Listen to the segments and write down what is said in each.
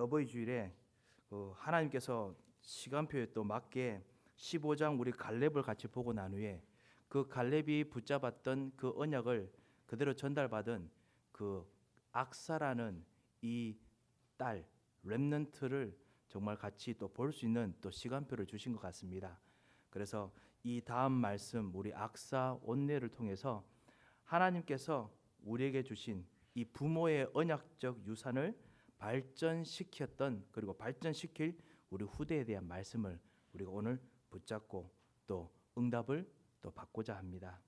어버이 주일에 하나님께서 시간표에 또 맞게 15장 우리 갈렙을 같이 보고 난 후에 그 갈렙이 붙잡았던 그 언약을 그대로 전달받은 그 악사라는 이 딸 렘넌트를 정말 같이 또 볼 수 있는 또 시간표를 주신 것 같습니다. 그래서 이 다음 말씀 우리 악사 온내를 통해서 하나님께서 우리에게 주신 이 부모의 언약적 유산을 발전시켰던 그리고 발전시킬 우리 후대에 대한 말씀을 우리가 오늘 붙잡고 또 응답을 또 받고자 합니다.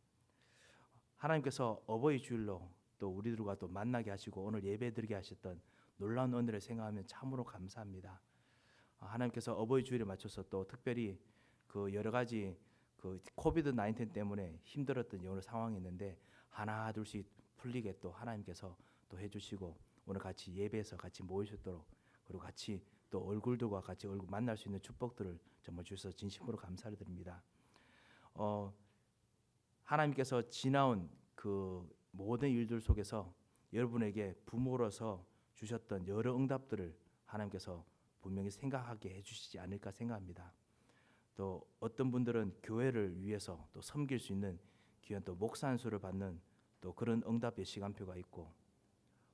하나님께서 어버이 주일로 또 우리들과 또 만나게 하시고 오늘 예배드리게 하셨던 놀라운 은혜를 생각하면 참으로 감사합니다. 하나님께서 어버이 주일에 맞춰서 또 특별히 그 여러 가지 그 코비드 19 때문에 힘들었던 여러 상황이 있는데 하나 둘씩 풀리게 또 하나님께서 또 해주시고 오늘 같이 예배에서 같이 모이셨도록 그리고 같이 또 얼굴들과 같이 얼굴 만날 수 있는 축복들을 정말 주셔서 진심으로 감사를 드립니다. 하나님께서 지나온 그 모든 일들 속에서 여러분에게 부모로서 주셨던 여러 응답들을 하나님께서 분명히 생각하게 해주시지 않을까 생각합니다. 또 어떤 분들은 교회를 위해서 또 섬길 수 있는 귀한 또 목사 안수를 받는 또 그런 응답의 시간표가 있고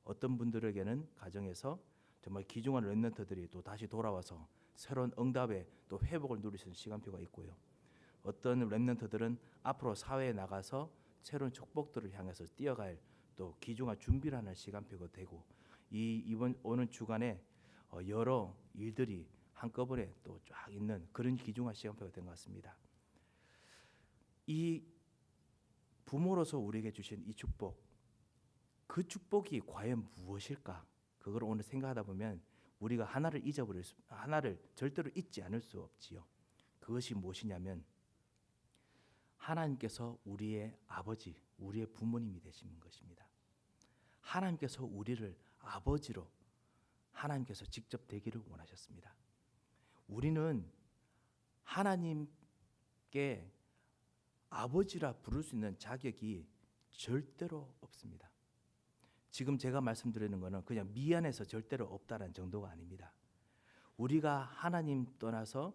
어떤 분들에게는 가정에서 정말 귀중한 렘넌트들이 또 다시 돌아와서 새로운 응답의 또 회복을 누리시는 시간표가 있고요. 어떤 렘넌트들은 앞으로 사회에 나가서 새로운 축복들을 향해서 뛰어갈 또 귀중한 준비를 하는 시간표가 되고 이번 오는 주간에 여러 일들이 한꺼번에 또 쫙 있는 그런 귀중한 시간표가 된 것 같습니다. 이 부모로서 우리에게 주신 이 축복, 그 축복이 과연 무엇일까? 그걸 오늘 생각하다 보면 우리가 하나를 하나를 절대로 잊지 않을 수 없지요. 그것이 무엇이냐면 하나님께서 우리의 아버지, 우리의 부모님이 되시는 것입니다. 하나님께서 우리를 아버지로 하나님께서 직접 되기를 원하셨습니다. 우리는 하나님께 아버지라 부를 수 있는 자격이 절대로 없습니다. 지금 제가 말씀드리는 것은 그냥 미안해서 절대로 없다는 정도가 아닙니다. 우리가 하나님 떠나서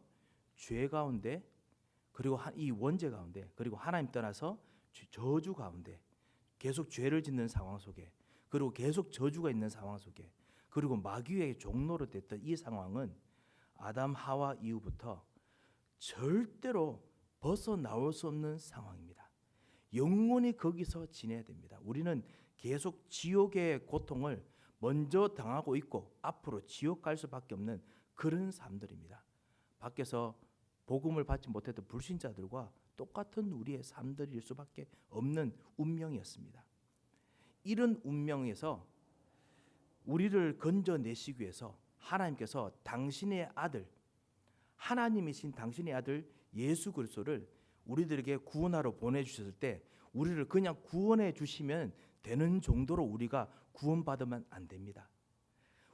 죄 가운데 그리고 이 원죄 가운데 그리고 하나님 떠나서 저주 가운데 계속 죄를 짓는 상황 속에 그리고 계속 저주가 있는 상황 속에 그리고 마귀의 종로로 됐던 이 상황은 아담 하와 이후부터 절대로 벗어나올 수 없는 상황입니다. 영원히 거기서 지내야 됩니다. 우리는 계속 지옥의 고통을 먼저 당하고 있고 앞으로 지옥 갈 수밖에 없는 그런 삶들입니다. 밖에서 복음을 받지 못했던 불신자들과 똑같은 우리의 삶들일 수밖에 없는 운명이었습니다. 이런 운명에서 우리를 건져내시기 위해서 하나님께서 당신의 아들, 하나님이신 당신의 아들 예수 그리스도를 우리들에게 구원하러 보내주셨을 때 우리를 그냥 구원해 주시면 되는 정도로 우리가 구원받으면 안 됩니다.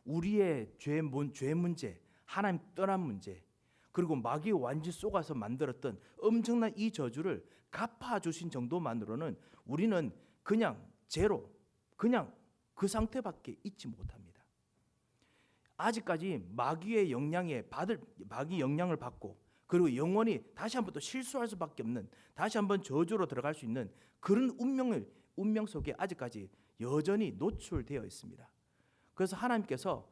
우리의 죄 문제, 하나님 떠난 문제, 그리고 마귀의 완지 속아서 만들었던 엄청난 이 저주를 갚아주신 정도만으로는 우리는 그냥 제로, 그냥 그 상태밖에 있지 못합니다. 아직까지 마귀의 마귀 영향을 받고 그리고 영원히 다시 한번 또 실수할 수밖에 없는 다시 한번 저주로 들어갈 수 있는 그런 운명 속에 아직까지 여전히 노출되어 있습니다. 그래서 하나님께서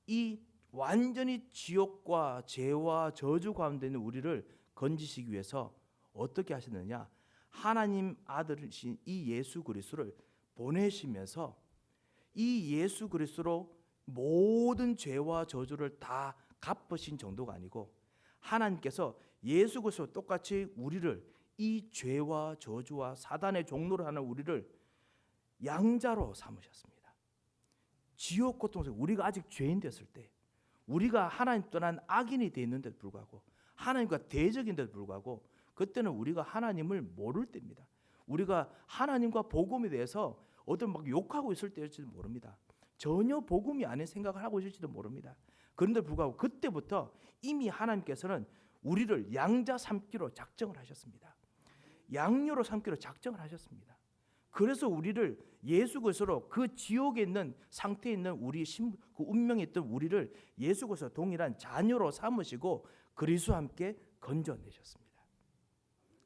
이 완전히 지옥과 죄와 저주 가운데 있는 우리를 건지시기 위해서 어떻게 하셨느냐? 하나님 아들이신 이 예수 그리스도를 보내시면서 이 예수 그리스도로 모든 죄와 저주를 다 갚으신 정도가 아니고 하나님께서 예수 그리스도 똑같이 우리를 이 죄와 저주와 사단의 종로를 하는 우리를 양자로 삼으셨습니다. 지옥 고통 속에 우리가 아직 죄인 됐을 때 우리가 하나님 떠난 악인이 되어 있는데도 불구하고 하나님과 대적인데도 불구하고 그때는 우리가 하나님을 모를 때입니다. 우리가 하나님과 복음에 대해서 어떤 막 욕하고 있을 때일지도 모릅니다. 전혀 복음이 아닌 생각을 하고 있을지도 모릅니다. 그런데 불구하고 그때부터 이미 하나님께서는 우리를 양자 삼기로 작정을 하셨습니다. 양녀로 삼기로 작정을 하셨습니다. 그래서 우리를 예수 그리스도로 그 지옥에 있는 상태에 있는 그 운명에 있던 우리를 예수 그리스도 동일한 자녀로 삼으시고 그리스도와 함께 건져내셨습니다.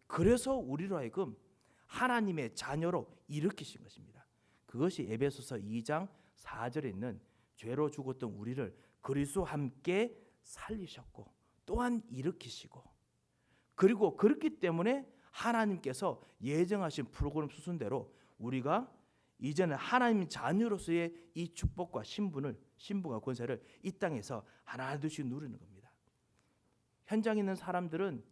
그래서 우리로 하여금 하나님의 자녀로 일으키신 것입니다. 그것이 에베소서 2장 4절에 있는 죄로 죽었던 우리를 그리스도와 함께 살리셨고 또한 일으키시고, 그리고 그렇기 때문에 하나님께서 예정하신 프로그램 수순대로 우리가 이제는 하나님 자녀로서의 이 축복과 신분과 권세를 이 땅에서 하나둘씩 누리는 겁니다. 현장에 있는 사람들은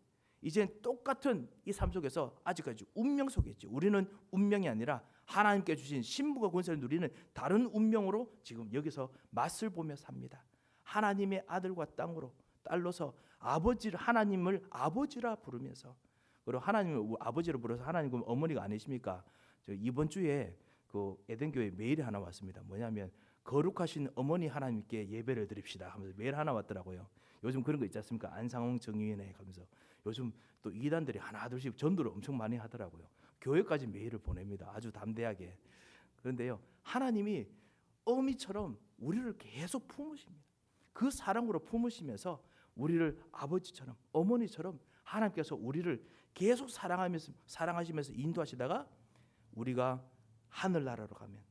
이제 똑같은 이 삶 속에서 아직까지 운명 속에 있지. 우리는 운명이 아니라 하나님께 주신 신분과 권세를 누리는 다른 운명으로 지금 여기서 맛을 보며 삽니다. 하나님의 아들과 딸로서 하나님을 아버지라 부르면서, 그리고 하나님을 아버지로 불러서 하나님 그럼 어머니가 아니십니까? 저 이번 주에 그 에덴교회 메일이 하나 왔습니다. 뭐냐면 거룩하신 어머니 하나님께 예배를 드립시다 하면서 메일 하나 왔더라고요. 요즘 그런 거 있지 않습니까? 안상홍 정의원회 가면서 요즘 또 이단들이 하나둘씩 전도를 엄청 많이 하더라고요. 교회까지 메일을 보냅니다. 아주 담대하게. 그런데요, 하나님이 어미처럼 우리를 계속 품으십니다. 그 사랑으로 품으시면서 우리를 아버지처럼 어머니처럼 하나님께서 우리를 계속 사랑하시면서 인도하시다가 우리가 하늘나라로 가면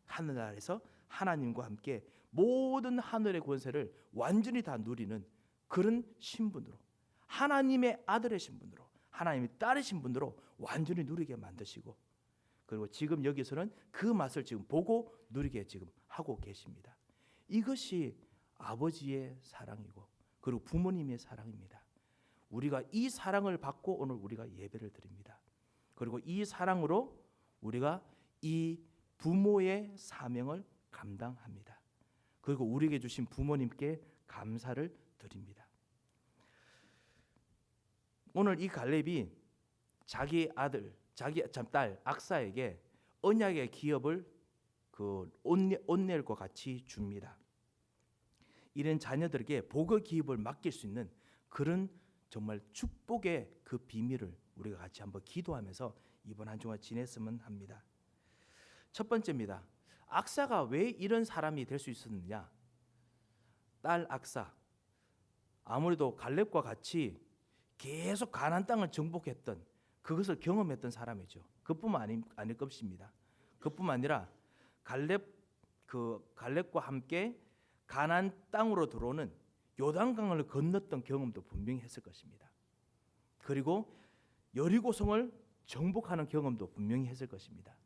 하늘나라에서 하나님과 함께 모든 하늘의 권세를 완전히 다 누리는 그런 신분으로, 하나님의 아들의 신분으로, 하나님의 딸의 신분으로 완전히 누리게 만드시고, 그리고 지금 여기서는 그 맛을 지금 보고 누리게 지금 하고 계십니다. 이것이 아버지의 사랑이고 그리고 부모님의 사랑입니다. 우리가 이 사랑을 받고 오늘 우리가 예배를 드립니다. 그리고 이 사랑으로 우리가 이 부모의 사명을 감당합니다. 그리고 우리에게 주신 부모님께 감사를 드립니다. 오늘 이 갈렙이 자기 딸 악사에게 언약의 기업을 그 온넬과 같이 줍니다. 이런 자녀들에게 복의 기업을 맡길 수 있는 그런 정말 축복의 그 비밀을 우리가 같이 한번 기도하면서 이번 한 주간 지냈으면 합니다. 첫 번째입니다. 악사가 왜 이런 사람이 될 수 있었느냐? 딸 악사, 아무래도 갈렙과 같이 계속 가나안 땅을 정복했던, 그것을 경험했던 사람이죠. 그뿐만 아닐 것입니다. 그뿐만 아니라 갈렙과 함께 가나안 땅으로 들어오는 요단강을 건넜던 경험도 분명히 했을 것입니다. 그리고 여리고성을 정복하는 경험도 분명히 했을 것입니다.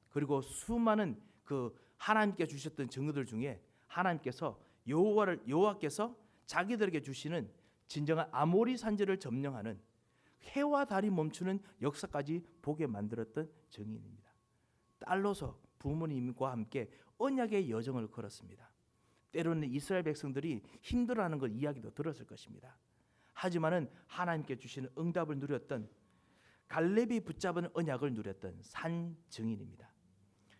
그리고 수많은 그 하나님께 주셨던 증거들 중에 하나님께서 여호와께서 자기들에게 주시는 진정한 아모리 산지를 점령하는 해와 달이 멈추는 역사까지 보게 만들었던 증인입니다. 딸로서 부모님과 함께 언약의 여정을 걸었습니다. 때로는 이스라엘 백성들이 힘들어하는 걸 이야기도 들었을 것입니다. 하지만은 하나님께 주시는 응답을 누렸던, 갈렙이 붙잡은 언약을 누렸던 산 증인입니다.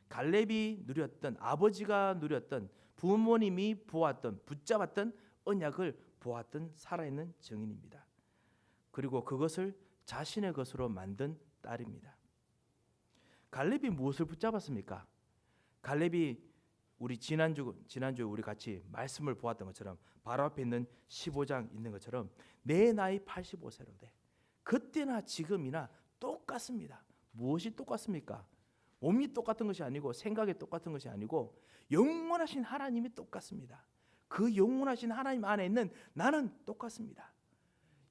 갈렙이 누렸던, 아버지가 누렸던, 부모님이 보았던, 붙잡았던 언약을 보았던 살아있는 증인입니다. 그리고 그것을 자신의 것으로 만든 딸입니다. 갈렙이 무엇을 붙잡았습니까? 갈렙이 우리 지난주에 우리 같이 말씀을 보았던 것처럼 바로 앞에 있는 15장 있는 것처럼 내 나이 85세로 돼. 그때나 지금이나 똑같습니다. 무엇이 똑같습니까? 몸이 똑같은 것이 아니고 생각이 똑같은 것이 아니고 영원하신 하나님이 똑같습니다. 그 영원하신 하나님 안에 있는 나는 똑같습니다.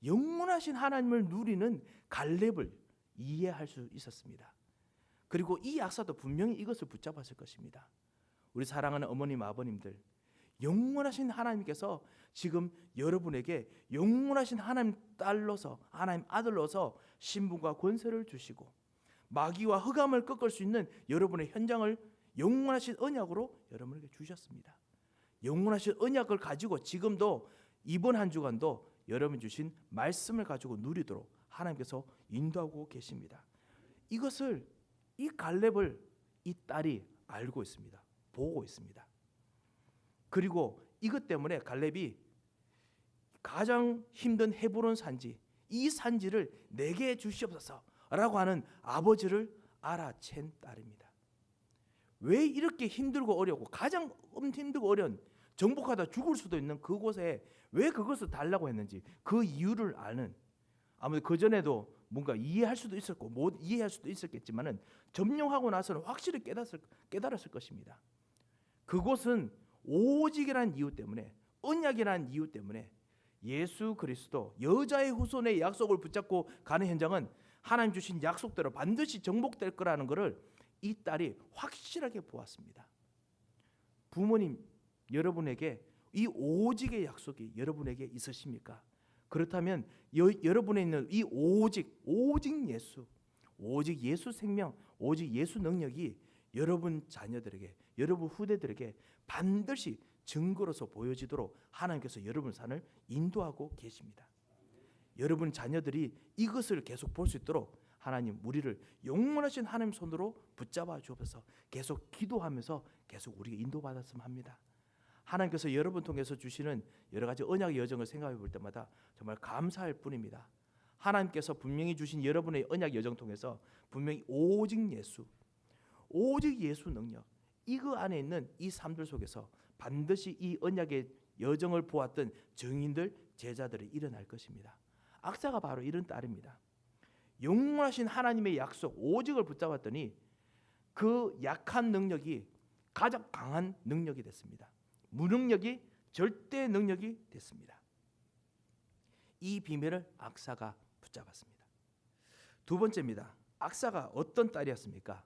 영원하신 하나님을 누리는 갈렙을 이해할 수 있었습니다. 그리고 이 약사도 분명히 이것을 붙잡았을 것입니다. 우리 사랑하는 어머님, 아버님들, 영원하신 하나님께서 지금 여러분에게 영원하신 하나님 딸로서, 하나님 아들로서 신분과 권세를 주시고 마귀와 흑암을 꺾을 수 있는 여러분의 현장을 영원하신 언약으로 여러분에게 주셨습니다. 영원하신 언약을 가지고 지금도 이번 한 주간도 여러분 주신 말씀을 가지고 누리도록 하나님께서 인도하고 계십니다. 이것을, 이 갈렙을 이 딸이 알고 있습니다. 보고 있습니다. 그리고 이것 때문에 갈렙이 가장 힘든 헤브론 산지, 이 산지를 내게 주시옵소서라고 하는 아버지를 알아챈 딸입니다. 왜 이렇게 힘들고 어렵고 가장 힘들고 어려운 정복하다 죽을 수도 있는 그곳에 왜 그것을 달라고 했는지 그 이유를 아는, 아무래도 그 전에도 뭔가 이해할 수도 있었고 못 이해할 수도 있었겠지만은 점령하고 나서는 확실히 깨달았을 것입니다. 그곳은 오직이라는 이유 때문에, 언약이라는 이유 때문에 예수 그리스도 여자의 후손의 약속을 붙잡고 가는 현장은 하나님 주신 약속대로 반드시 정복될 거라는 것을 이 딸이 확실하게 보았습니다. 부모님, 여러분에게 이 오직의 약속이 여러분에게 있으십니까? 그렇다면 여러분에 있는 이 오직 예수, 오직 예수 생명, 오직 예수 능력이 여러분 자녀들에게, 여러분 후대들에게 반드시 증거로서 보여지도록 하나님께서 여러분 삶을 인도하고 계십니다. 여러분 자녀들이 이것을 계속 볼 수 있도록 하나님 우리를 영원하신 하나님 손으로 붙잡아 주옵소서. 계속 기도하면서 계속 우리가 인도받았으면 합니다. 하나님께서 여러분 통해서 주시는 여러 가지 언약의 여정을 생각해 볼 때마다 정말 감사할 뿐입니다. 하나님께서 분명히 주신 여러분의 언약 여정 통해서 분명히 오직 예수 능력, 이거 안에 있는 이 삶들 속에서 반드시 이 언약의 여정을 보았던 증인들, 제자들이 일어날 것입니다. 악사가 바로 이런 딸입니다. 영원하신 하나님의 약속, 오직을 붙잡았더니 그 약한 능력이 가장 강한 능력이 됐습니다. 무능력이 절대 능력이 됐습니다. 이 비밀을 악사가 붙잡았습니다. 두 번째입니다. 악사가 어떤 딸이었습니까?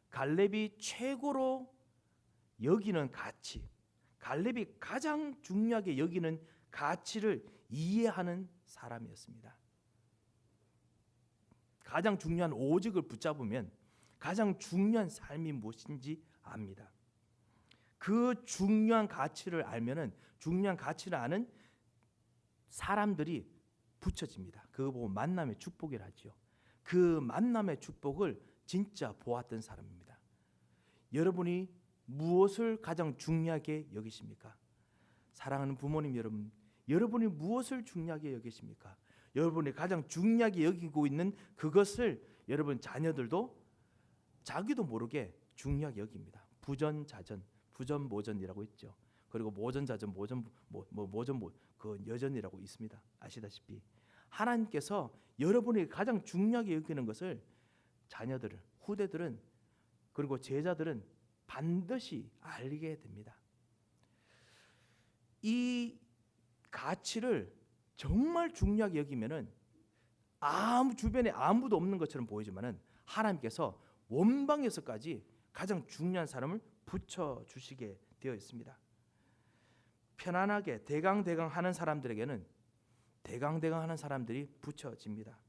갈렙이 최고로 여기는 가치, 갈렙이 가장 중요하게 여기는 가치를 이해하는 사람이었습니다. 가장 중요한 오직을 붙잡으면 가장 중요한 삶이 무엇인지 압니다. 그 중요한 가치를 알면은, 중요한 가치를 아는 사람들이 붙여집니다. 그거 보고 만남의 축복이라 하죠. 그 만남의 축복을 진짜 보았던 사람입니다. 여러분이 무엇을 가장 중요하게 여기십니까? 사랑하는 부모님 여러분, 여러분이 무엇을 중요하게 여기십니까? 여러분이 가장 중요하게 여기고 있는 그것을 여러분 자녀들도 자기도 모르게 중요하게 여깁니다. 부전자전, 부전모전이라고 있죠. 그리고 모전자전, 그 여전이라고 있습니다. 아시다시피 하나님께서 여러분이 가장 중요하게 여기는 것을 자녀들은, 후대들은, 그리고 제자들은 반드시 알게 됩니다. 이 가치를 정말 중요하게 여기면은 주변에 아무도 없는 것처럼 보이지만은 하나님께서 원방에서까지 가장 중요한 사람을 붙여 주시게 되어 있습니다. 편안하게 대강대강 하는 사람들에게는 대강대강 하는 사람들이 붙여집니다.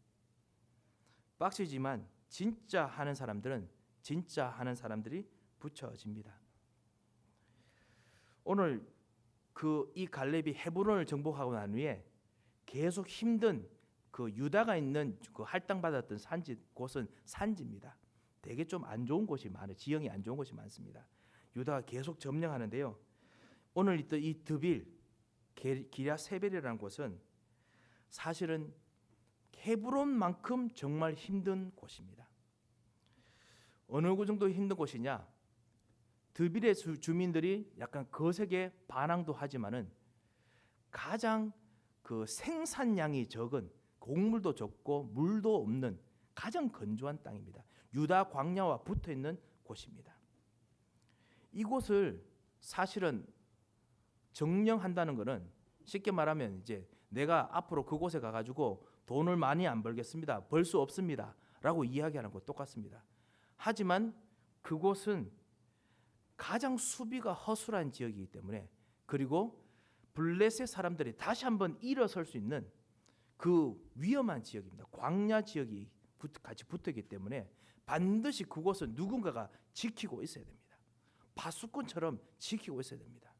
빡시지만 진짜 하는 사람들은 진짜 하는 사람들이 붙여집니다. 오늘 이 갈렙이 헤브론을 정복하고 난 후에 계속 힘든 그 유다가 있는 그 할당받았던 산지, 곳은 산지입니다. 되게 좀 안 좋은 곳이 많아요. 지형이 안 좋은 곳이 많습니다. 유다가 계속 점령하는데요. 오늘 이 드빌, 기랴세벨이라는 곳은 사실은 헤브론만큼 정말 힘든 곳입니다. 어느 정도 힘든 곳이냐? 드빌의 주민들이 약간 거세게 반항도 하지만은 가장 그 생산량이 적은, 곡물도 적고 물도 없는 가장 건조한 땅입니다. 유다 광야와 붙어 있는 곳입니다. 이곳을 사실은 정령한다는 것은 쉽게 말하면 이제 내가 앞으로 그곳에 가가지고 돈을 많이 안 벌겠습니다, 벌 수 없습니다 라고 이야기하는 것 똑같습니다. 하지만 그곳은 가장 수비가 허술한 지역이기 때문에, 그리고 블레셋 사람들이 다시 한번 일어설 수 있는 그 위험한 지역입니다. 광야 지역이 같이 붙었기 때문에 반드시 그곳은 누군가가 지키고 있어야 됩니다. 파수꾼처럼 지키고 있어야 됩니다.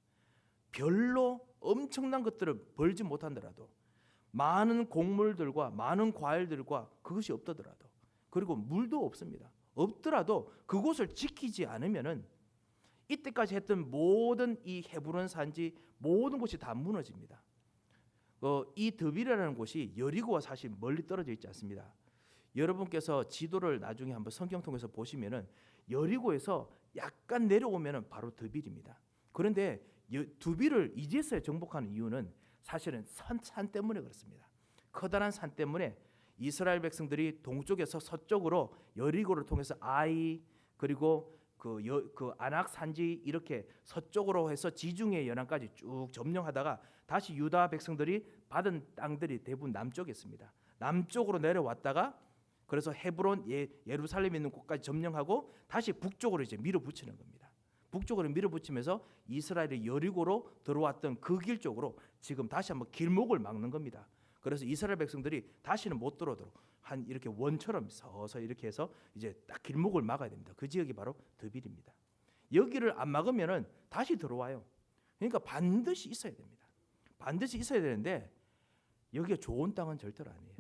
별로 엄청난 것들을 벌지 못한다라도, 많은 곡물들과 많은 과일들과 그것이 없더라도, 그리고 물도 없습니다. 없더라도 그곳을 지키지 않으면은 이때까지 했던 모든 이 헤브론 산지 모든 곳이 다 무너집니다. 이 드빌이라는 곳이 여리고와 사실 멀리 떨어져 있지 않습니다. 여러분께서 지도를 나중에 한번 성경 통해서 보시면은 여리고에서 약간 내려오면은 바로 드빌입니다. 그런데 두빌을 이제서야 정복하는 이유는 사실은 산 때문에 그렇습니다. 커다란 산 때문에 이스라엘 백성들이 동쪽에서 서쪽으로 여리고를 통해서 아이 그리고 그 아낙 산지 이렇게 서쪽으로 해서 지중해 연안까지 쭉 점령하다가 다시 유다 백성들이 받은 땅들이 대부분 남쪽에 있습니다. 남쪽으로 내려왔다가 그래서 헤브론 예루살렘 있는 곳까지 점령하고 다시 북쪽으로 이제 밀어붙이는 겁니다. 북쪽으로 밀어붙이면서 이스라엘이 여리고로 들어왔던 그 길 쪽으로 지금 다시 한번 길목을 막는 겁니다. 그래서 이스라엘 백성들이 다시는 못 들어오도록 한 이렇게 원처럼 서서 이렇게 해서 이제 딱 길목을 막아야 됩니다. 그 지역이 바로 드빌입니다. 여기를 안 막으면은 다시 들어와요. 그러니까 반드시 있어야 됩니다. 반드시 있어야 되는데 여기가 좋은 땅은 절대로 아니에요.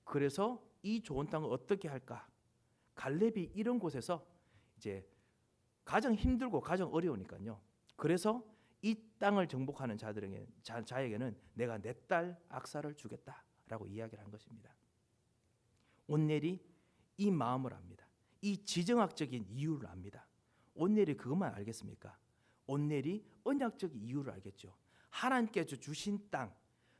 그래서 이 좋은 땅을 어떻게 할까? 갈렙이 이런 곳에서 이제 가장 힘들고 가장 어려우니까요. 그래서 이 땅을 정복하는 자에게는 내가 내 딸 악사를 주겠다라고 이야기를 한 것입니다. 온넬이 이 마음을 압니다. 이 지정학적인 이유를 압니다. 온넬이 그것만 알겠습니까? 온넬이 언약적 이유를 알겠죠. 하나님께서 주신 땅,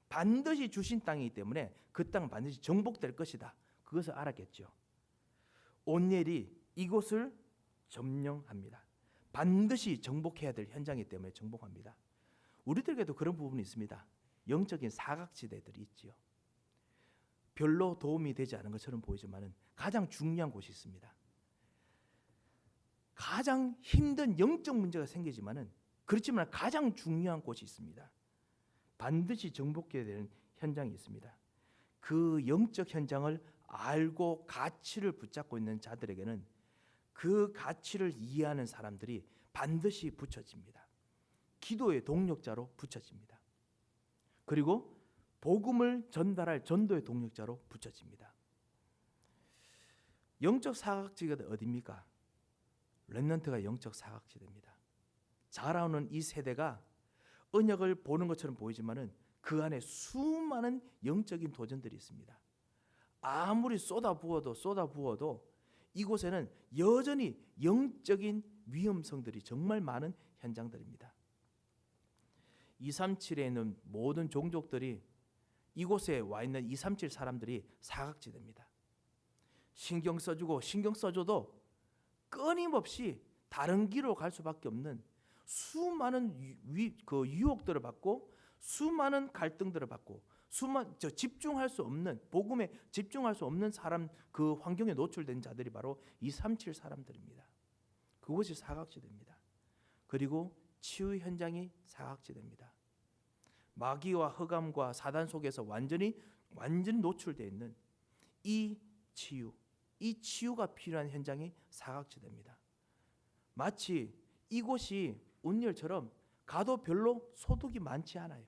반드시 주신 땅이기 때문에 그 땅은 반드시 정복될 것이다. 그것을 알았겠죠. 온넬이 이곳을 점령합니다. 반드시 정복해야 될 현장이기 때문에 정복합니다. 우리들에게도 그런 부분이 있습니다. 영적인 사각지대들이 있지요. 별로 도움이 되지 않은 것처럼 보이지만은 가장 중요한 곳이 있습니다. 가장 힘든 영적 문제가 생기지만은 그렇지만 가장 중요한 곳이 있습니다. 반드시 정복해야 되는 현장이 있습니다. 그 영적 현장을 알고 가치를 붙잡고 있는 자들에게는 그 가치를 이해하는 사람들이 반드시 붙여집니다. 기도의 동력자로 붙여집니다. 그리고 복음을 전달할 전도의 동력자로 붙여집니다. 영적 사각지대가 어디입니까? 렘넌트가 영적 사각지대입니다. 자라오는 이 세대가 언약을 보는 것처럼 보이지만은 그 안에 수많은 영적인 도전들이 있습니다. 아무리 쏟아부어도 이곳에는 여전히 영적인 위험성들이 정말 많은 현장들입니다. 237에 있는 모든 종족들이 이곳에 와 있는 237 사람들이 사각지대입니다. 신경 써줘도 끊임없이 다른 길로 갈 수밖에 없는 수많은 유혹들을 받고 수많은 갈등들을 받고 집중할 수 없는 복음에 집중할 수 없는 사람 그 환경에 노출된 자들이 바로 237 사람들입니다. 그것이 사각지대입니다. 그리고 치유 현장이 사각지대입니다. 마귀와 흑암과 사단 속에서 완전히 노출되어 있는 이 치유가 필요한 현장이 사각지대입니다. 마치 이곳이 온열처럼 가도 별로 소득이 많지 않아요.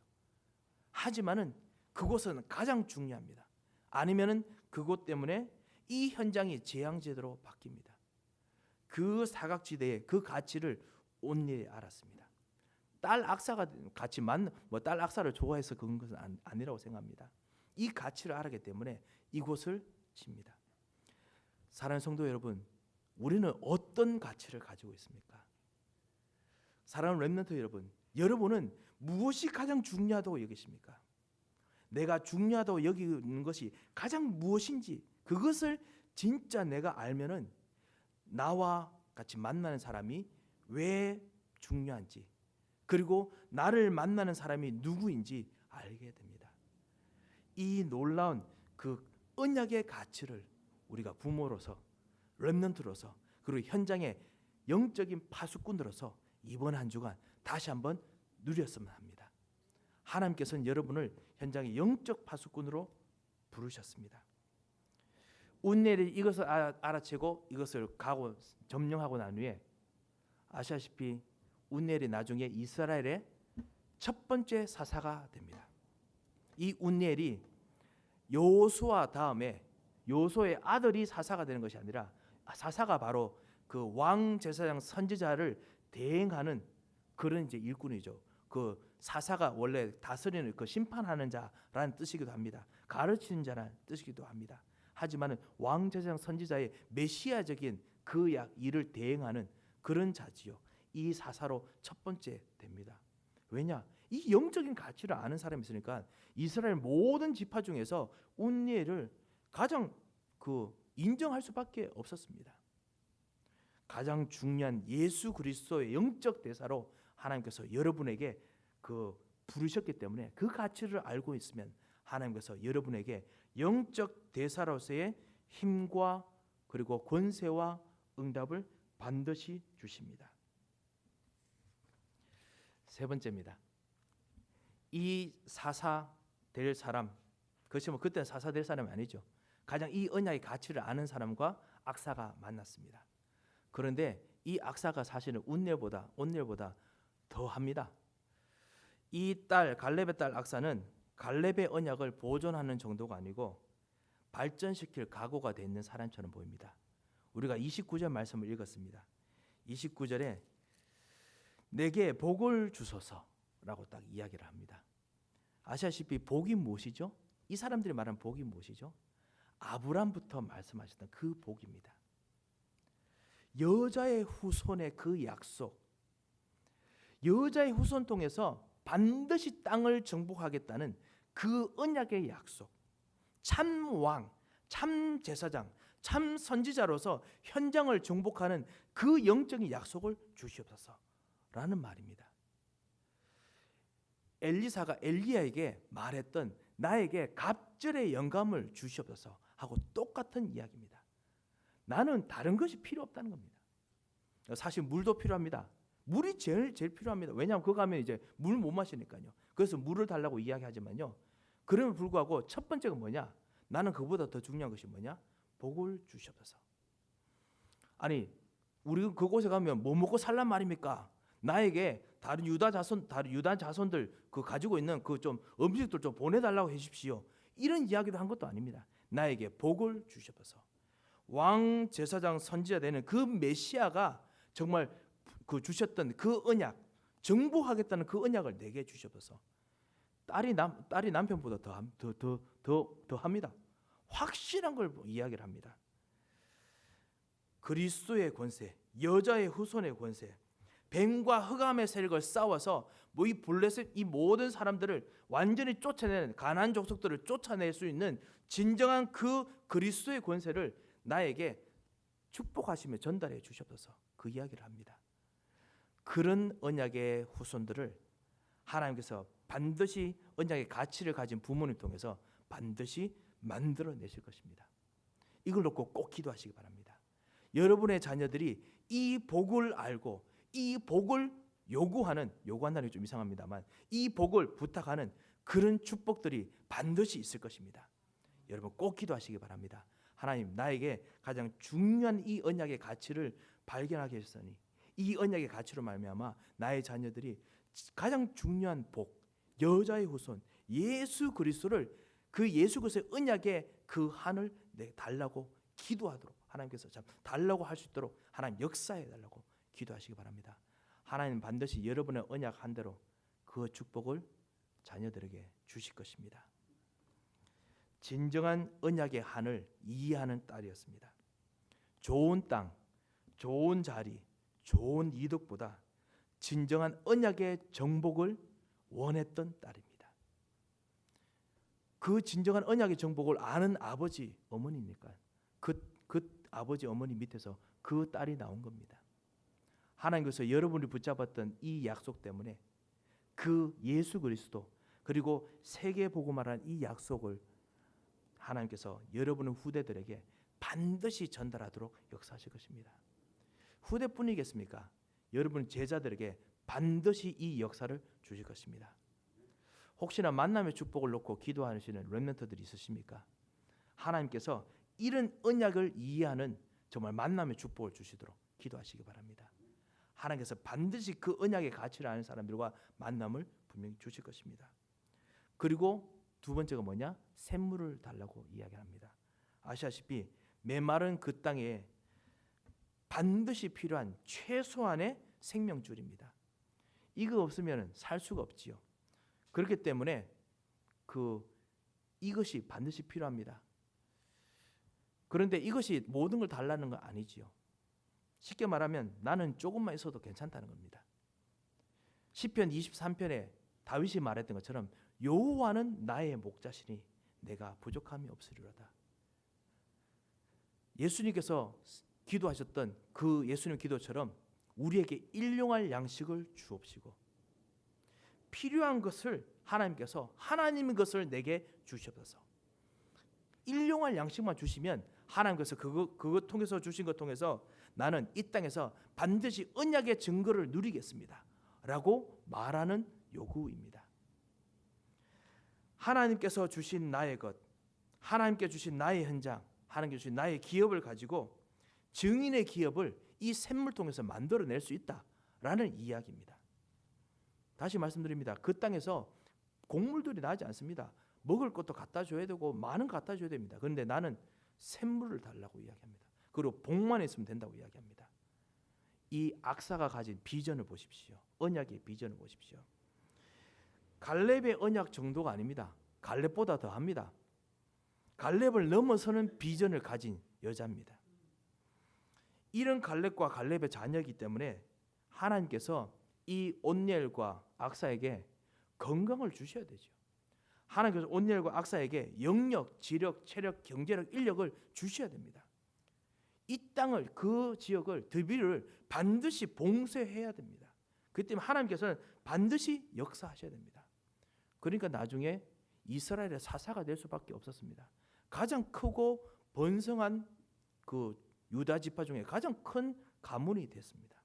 하지만은 그곳은 가장 중요합니다. 아니면은 그곳 때문에 이 현장이 재앙지대로 바뀝니다. 그 사각지대의 그 가치를 온넬이 알았습니다. 딸 악사가 같이 딸 악사를 좋아해서 그런 것은 아니라고 생각합니다. 이 가치를 알았기 때문에 이곳을 칩니다. 사랑하는 성도 여러분, 우리는 어떤 가치를 가지고 있습니까? 사랑하는 렘넌트 여러분, 여러분은 무엇이 가장 중요하다고 여기십니까? 내가 중요하다고 여기는 것이 가장 무엇인지 그것을 진짜 내가 알면은 나와 같이 만나는 사람이 왜 중요한지 그리고 나를 만나는 사람이 누구인지 알게 됩니다. 이 놀라운 그 언약의 가치를 우리가 부모로서 렘넌트로서 그리고 현장의 영적인 파수꾼으로서 이번 한 주간 다시 한번 누렸으면 합니다. 하나님께서는 여러분을 현장의 영적 파수꾼으로 부르셨습니다. 온넬이 이것을 알아채고 이것을 점령하고 난 후에 아시다시피 온넬이 나중에 이스라엘의 첫 번째 사사가 됩니다. 이 온넬이 여호수아 다음에 여호수아의 아들이 사사가 되는 것이 아니라 사사가 바로 그 왕 제사장 선지자를 대행하는 그런 이제 일꾼이죠. 그 사사가 원래 다스리는 그 심판하는 자라는 뜻이기도 합니다. 가르치는 자라는 뜻이기도 합니다. 하지만 왕제사장 선지자의 메시아적인 그 일을 대행하는 그런 자지요. 이 사사로 첫 번째 됩니다. 왜냐? 이 영적인 가치를 아는 사람이 있으니까 이스라엘 모든 지파 중에서 운니엘을 가장 인정할 수밖에 없었습니다. 가장 중요한 예수 그리스도의 영적 대사로 하나님께서 여러분에게 부르셨기 때문에 그 가치를 알고 있으면 하나님께서 여러분에게 영적 대사로서의 힘과 그리고 권세와 응답을 반드시 주십니다. 세 번째입니다. 이 사사 될 사람, 그것이 그때는 사사 될 사람이 아니죠. 가장 이 언약의 가치를 아는 사람과 악사가 만났습니다. 그런데 이 악사가 사실은 온넬보다 더합니다. 이 갈렙의 딸 악사는 갈렙의 언약을 보존하는 정도가 아니고 발전시킬 각오가 돼 있는 사람처럼 보입니다. 우리가 29절 말씀을 읽었습니다. 29절에 내게 복을 주소서라고 딱 이야기를 합니다. 아시다시피 복이 무엇이죠? 이 사람들이 말하는 복이 무엇이죠? 아브람부터 말씀하셨던 그 복입니다. 여자의 후손의 그 약속, 여자의 후손 통해서 반드시 땅을 정복하겠다는 그 언약의 약속, 참 왕, 참 제사장, 참 선지자로서 현장을 정복하는 그 영적인 약속을 주시옵소서라는 말입니다. 엘리사가 엘리야에게 말했던 나에게 갑절의 영감을 주시옵소서 하고 똑같은 이야기입니다. 나는 다른 것이 필요 없다는 겁니다. 사실 물도 필요합니다. 물이 제일 필요합니다. 왜냐하면 그거 가면 이제 물 못 마시니까요. 그래서 물을 달라고 이야기하지만요. 그럼에도 불구하고 첫 번째가 뭐냐? 나는 그보다 더 중요한 것이 뭐냐? 복을 주시옵소서. 아니 우리 그곳에 가면 뭐 먹고 살란 말입니까? 나에게 다른 유다 자손들 가지고 있는 좀 음식들 좀 보내달라고 해주십시오. 이런 이야기도 한 것도 아닙니다. 나에게 복을 주시옵소서. 왕 제사장 선지자 되는 그 메시아가 정말 주셨던 그 언약, 정복하겠다는 그 언약을 내게 주시옵소서. 딸이 남편보다 더 합니다. 확실한 걸 이야기를 합니다. 그리스도의 권세, 여자의 후손의 권세, 뱀과 흑암의 세력을 싸워서 이 블레셋 이 모든 사람들을 완전히 쫓아내는 가나안 족속들을 쫓아낼 수 있는 진정한 그 그리스도의 권세를 나에게 축복하시며 전달해 주시옵소서. 그 이야기를 합니다. 그런 언약의 후손들을 하나님께서 반드시 언약의 가치를 가진 부모님 통해서 반드시 만들어내실 것입니다. 이걸 놓고 꼭 기도하시기 바랍니다. 여러분의 자녀들이 이 복을 알고 이 복을 요구한다는 게 좀 이상합니다만 이 복을 부탁하는 그런 축복들이 반드시 있을 것입니다. 여러분 꼭 기도하시기 바랍니다. 하나님 나에게 가장 중요한 이 언약의 가치를 발견하게 하셨으니 이 언약의 가치로 말미암아 나의 자녀들이 가장 중요한 복, 여자의 후손 예수 그리스도를 그 예수 그리스도의 언약의 그 한을 달라고 기도하도록 하나님께서 참 달라고 할 수 있도록 하나님 역사해 달라고 기도하시기 바랍니다. 하나님 반드시 여러분의 언약 한 대로 그 축복을 자녀들에게 주실 것입니다. 진정한 언약의 한을 이해하는 딸이었습니다. 좋은 땅, 좋은 자리, 좋은 이득보다 진정한 언약의 정복을 원했던 딸입니다. 그 진정한 언약의 정복을 아는 아버지, 어머니니까 그 아버지, 어머니 밑에서 그 딸이 나온 겁니다. 하나님께서 여러분이 붙잡았던 이 약속 때문에 그 예수 그리스도 그리고 세계 복음화라는 이 약속을 하나님께서 여러분의 후대들에게 반드시 전달하도록 역사하실 것입니다. 후대뿐이겠습니까? 여러분 제자들에게 반드시 이 역사를 주실 것입니다. 혹시나 만남의 축복을 놓고 기도하시는 렘넌트들이 있으십니까? 하나님께서 이런 언약을 이해하는 정말 만남의 축복을 주시도록 기도하시기 바랍니다. 하나님께서 반드시 그 언약의 가치를 아는 사람들과 만남을 분명히 주실 것입니다. 그리고 두 번째가 뭐냐? 샘물을 달라고 이야기합니다. 아시다시피 메마른 그 땅에 반드시 필요한 최소한의 생명줄입니다. 이거 없으면 살 수가 없지요. 그렇기 때문에 이것이 반드시 필요합니다. 그런데 이것이 모든 걸 달라는 건 아니지요. 쉽게 말하면 나는 조금만 있어도 괜찮다는 겁니다. 시편 23편에 다윗이 말했던 것처럼 여호와는 나의 목자시니 내가 부족함이 없으리로다. 예수님께서 기도하셨던 그 예수님 기도처럼 우리에게 일용할 양식을 주옵시고 필요한 것을 하나님께서 하나님의 것을 내게 주시옵소서. 일용할 양식만 주시면 하나님께서 그것 통해서 주신 것 통해서 나는 이 땅에서 반드시 언약의 증거를 누리겠습니다 라고 말하는 요구입니다. 하나님께서 주신 나의 것, 하나님께 주신 나의 현장, 하나님께 주신 나의 기업을 가지고 증인의 기업을 이 샘물 통해서 만들어낼 수 있다라는 이야기입니다. 다시 말씀드립니다. 그 땅에서 곡물들이 나지 않습니다. 먹을 것도 갖다 줘야 되고 많은 거 갖다 줘야 됩니다. 그런데 나는 샘물을 달라고 이야기합니다. 그리고 복만 있으면 된다고 이야기합니다. 이 악사가 가진 비전을 보십시오. 언약의 비전을 보십시오. 갈렙의 언약 정도가 아닙니다. 갈렙보다 더합니다. 갈렙을 넘어서는 비전을 가진 여자입니다. 이런 갈렙과 갈렙의 자녀이기 때문에 하나님께서 이 온니엘과 악사에게 건강을 주셔야 되죠. 하나님께서 온니엘과 악사에게 영력, 지력, 체력, 경제력, 인력을 주셔야 됩니다. 이 땅을, 그 지역을, 드비를 반드시 봉쇄해야 됩니다. 그 때문에 하나님께서는 반드시 역사하셔야 됩니다. 그러니까 나중에 이스라엘의 사사가 될 수밖에 없었습니다. 가장 크고 번성한 그 유다 지파 중에 가장 큰 가문이 됐습니다.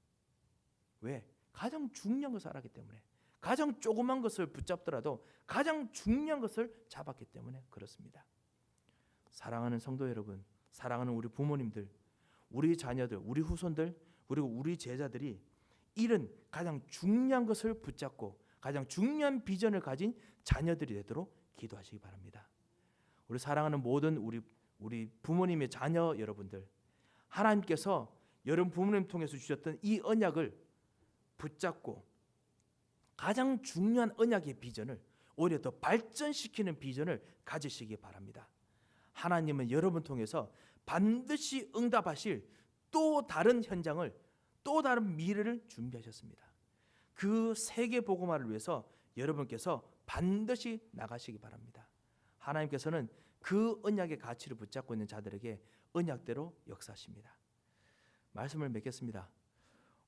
왜? 가장 중요한 것을 알았기 때문에, 가장 조그만 것을 붙잡더라도 가장 중요한 것을 잡았기 때문에 그렇습니다. 사랑하는 성도 여러분, 사랑하는 우리 부모님들, 우리 자녀들, 우리 후손들, 그리고 우리 제자들이 이런 가장 중요한 것을 붙잡고 가장 중요한 비전을 가진 자녀들이 되도록 기도하시기 바랍니다. 우리 사랑하는 모든 우리 부모님의 자녀 여러분들, 하나님께서 여러분 부모님 통해서 주셨던 이 언약을 붙잡고 가장 중요한 언약의 비전을 오히려 더 발전시키는 비전을 가지시기 바랍니다. 하나님은 여러분 통해서 반드시 응답하실 또 다른 현장을, 또 다른 미래를 준비하셨습니다. 그 세계 복음화를 위해서 여러분께서 반드시 나가시기 바랍니다. 하나님께서는 그 언약의 가치를 붙잡고 있는 자들에게 언약대로 역사하십니다. 말씀을 맺겠습니다.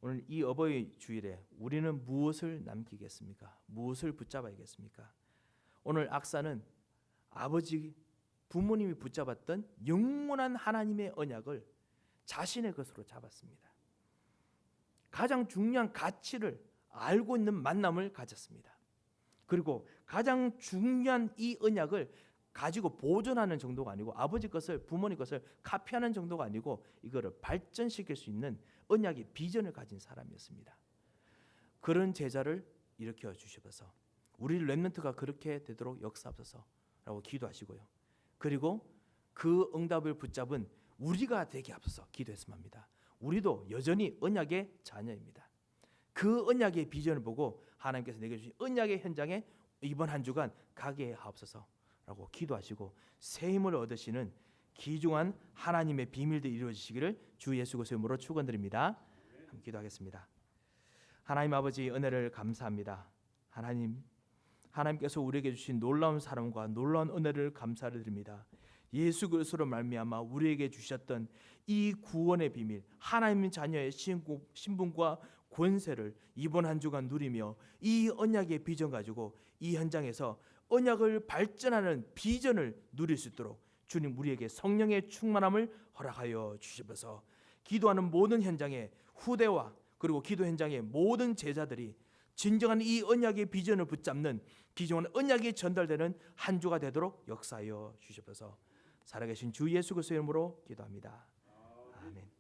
오늘 이 어버이 주일에 우리는 무엇을 남기겠습니까? 무엇을 붙잡아야겠습니까? 오늘 악사는 아버지, 부모님이 붙잡았던 영원한 하나님의 언약을 자신의 것으로 잡았습니다. 가장 중요한 가치를 알고 있는 만남을 가졌습니다. 그리고 가장 중요한 이 언약을 가지고 보존하는 정도가 아니고 아버지 것을, 부모님 것을 카피하는 정도가 아니고 이거를 발전시킬 수 있는 언약의 비전을 가진 사람이었습니다. 그런 제자를 일으켜 주시옵소서. 우리 렘넌트가 그렇게 되도록 역사하소서라고 기도하시고요. 그리고 그 응답을 붙잡은 우리가 되게 하소서 기도했으면 합니다. 우리도 여전히 언약의 자녀입니다. 그 언약의 비전을 보고 하나님께서 내게 주신 언약의 현장에 이번 한 주간 가게 하옵소서라고 기도하시고 새 힘을 얻으시는 귀중한 하나님의 비밀들이 이루어지시기를 주 예수 그리스도의 이름으로 축원드립니다. 함께 기도하겠습니다. 하나님 아버지, 은혜를 감사합니다. 하나님께서 우리에게 주신 놀라운 사랑과 놀라운 은혜를 감사를 드립니다. 예수 그리스도로 말미암아 우리에게 주셨던 이 구원의 비밀, 하나님 자녀의 신분과 권세를 이번 한 주간 누리며 이 언약의 비전 가지고 이 현장에서 언약을 발전하는 비전을 누릴 수 있도록 주님 우리에게 성령의 충만함을 허락하여 주시옵소서. 기도하는 모든 현장의 후대와 그리고 기도 현장의 모든 제자들이 진정한 이 언약의 비전을 붙잡는 기존 언약이 전달되는 한 주가 되도록 역사하여 주시옵소서. 살아계신 주 예수 그리스도의 이름으로 기도합니다. 아멘.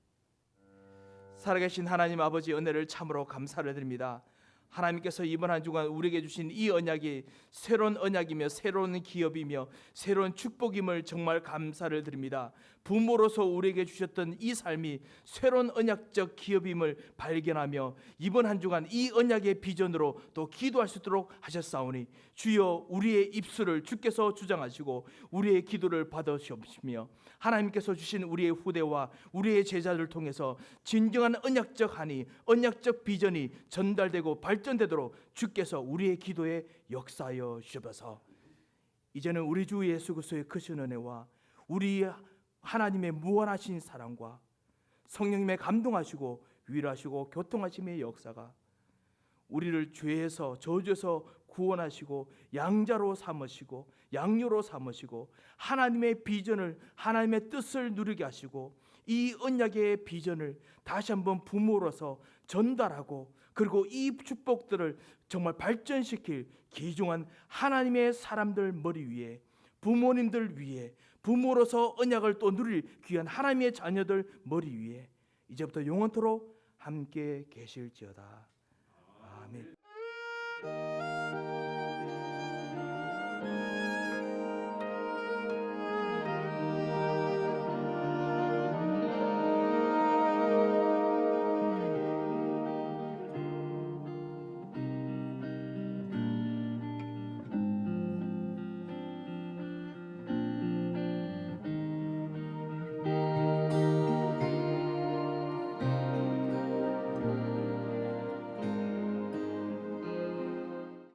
살아계신 하나님 아버지, 은혜를 참으로 감사를 드립니다. 하나님께서 이번 한 주간 우리에게 주신 이 언약이 새로운 언약이며 새로운 기업이며 새로운 축복임을 정말 감사를 드립니다. 부모로서 우리에게 주셨던 이 삶이 새로운 언약적 기업임을 발견하며 이번 한 주간 이 언약의 비전으로 또 기도할 수 있도록 하셨사오니 주여 우리의 입술을 주께서 주장하시고 우리의 기도를 받으시옵시며 하나님께서 주신 우리의 후대와 우리의 제자를 통해서 진정한 언약적 한이, 언약적 비전이 전달되고 발전되도록 주께서 우리의 기도에 역사하여 주셔서 이제는 우리 주 예수 그리스도의 크신 은혜와 우리 하나님의 무한하신 사랑과 성령님의 감동하시고 위로하시고 교통하심의 역사가 우리를 죄에서 저주에서 구원하시고 양자로 삼으시고 양녀로 삼으시고 하나님의 비전을, 하나님의 뜻을 누리게 하시고 이 언약의 비전을 다시 한번 부모로서 전달하고 그리고 이 축복들을 정말 발전시킬 귀중한 하나님의 사람들 머리 위에, 부모님들 위에, 부모로서 언약을 또 누릴 귀한 하나님의 자녀들 머리 위에 이제부터 영원토록 함께 계실지어다. 아멘.